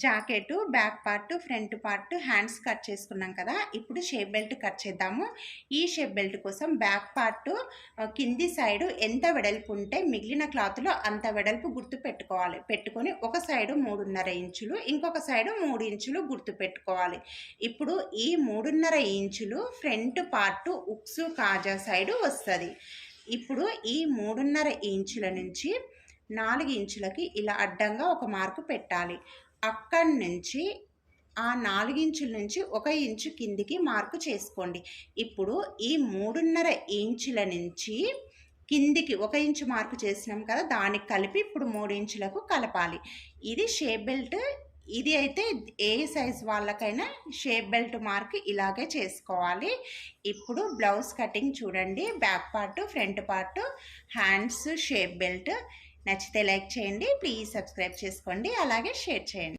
Jacket back part, front part, hands cut చేసుకున్నాం కదా. ఇప్పుడు షేప్ బెల్ట్ కట్ చేద్దాము. ఈ షేప్ బెల్ట్ కోసం బ్యాక్ పార్ట్ కింది సైడ్ ఎంత వెడల్పు ఉంటే మిగిలిన క్లాత్లో అంత వెడల్పు గుర్తు పెట్టుకోవాలి. పెట్టుకొని ఒక సైడు 3.5 ఇంచులు, ఇంకొక సైడు 3 ఇంచులు గుర్తు పెట్టుకోవాలి. ఇప్పుడు ఈ 3.5 ఇంచులు ఫ్రంట్ పార్ట్ ఉక్సు కాజా సైడు వస్తుంది. ఇప్పుడు ఈ 3.5 ఇంచుల నుంచి 4 ఇంచులకి ఇలా అడ్డంగా ఒక మార్కు పెట్టాలి. అక్కడి నుంచి ఆ 4 ఇంచుల నుంచి 1 ఇంచు కిందికి మార్కు చేసుకోండి. ఇప్పుడు ఈ 3.5 ఇంచుల నుంచి కిందికి 1 ఇంచు మార్కు చేసినాం కదా, దానికి కలిపి ఇప్పుడు 3 ఇంచులకు కలపాలి. ఇది షేప్ బెల్ట్. ఇది అయితే ఏ సైజ్ వాళ్ళకైనా షేప్ బెల్ట్ మార్క్ ఇలాగే చేసుకోవాలి. ఇప్పుడు బ్లౌజ్ కటింగ్ చూడండి. Back part, front part, hands, shape belt. నచ్చితే లైక్ చేయండి, ప్లీజ్ సబ్స్క్రైబ్ చేసుకోండి, అలాగే షేర్ చేయండి.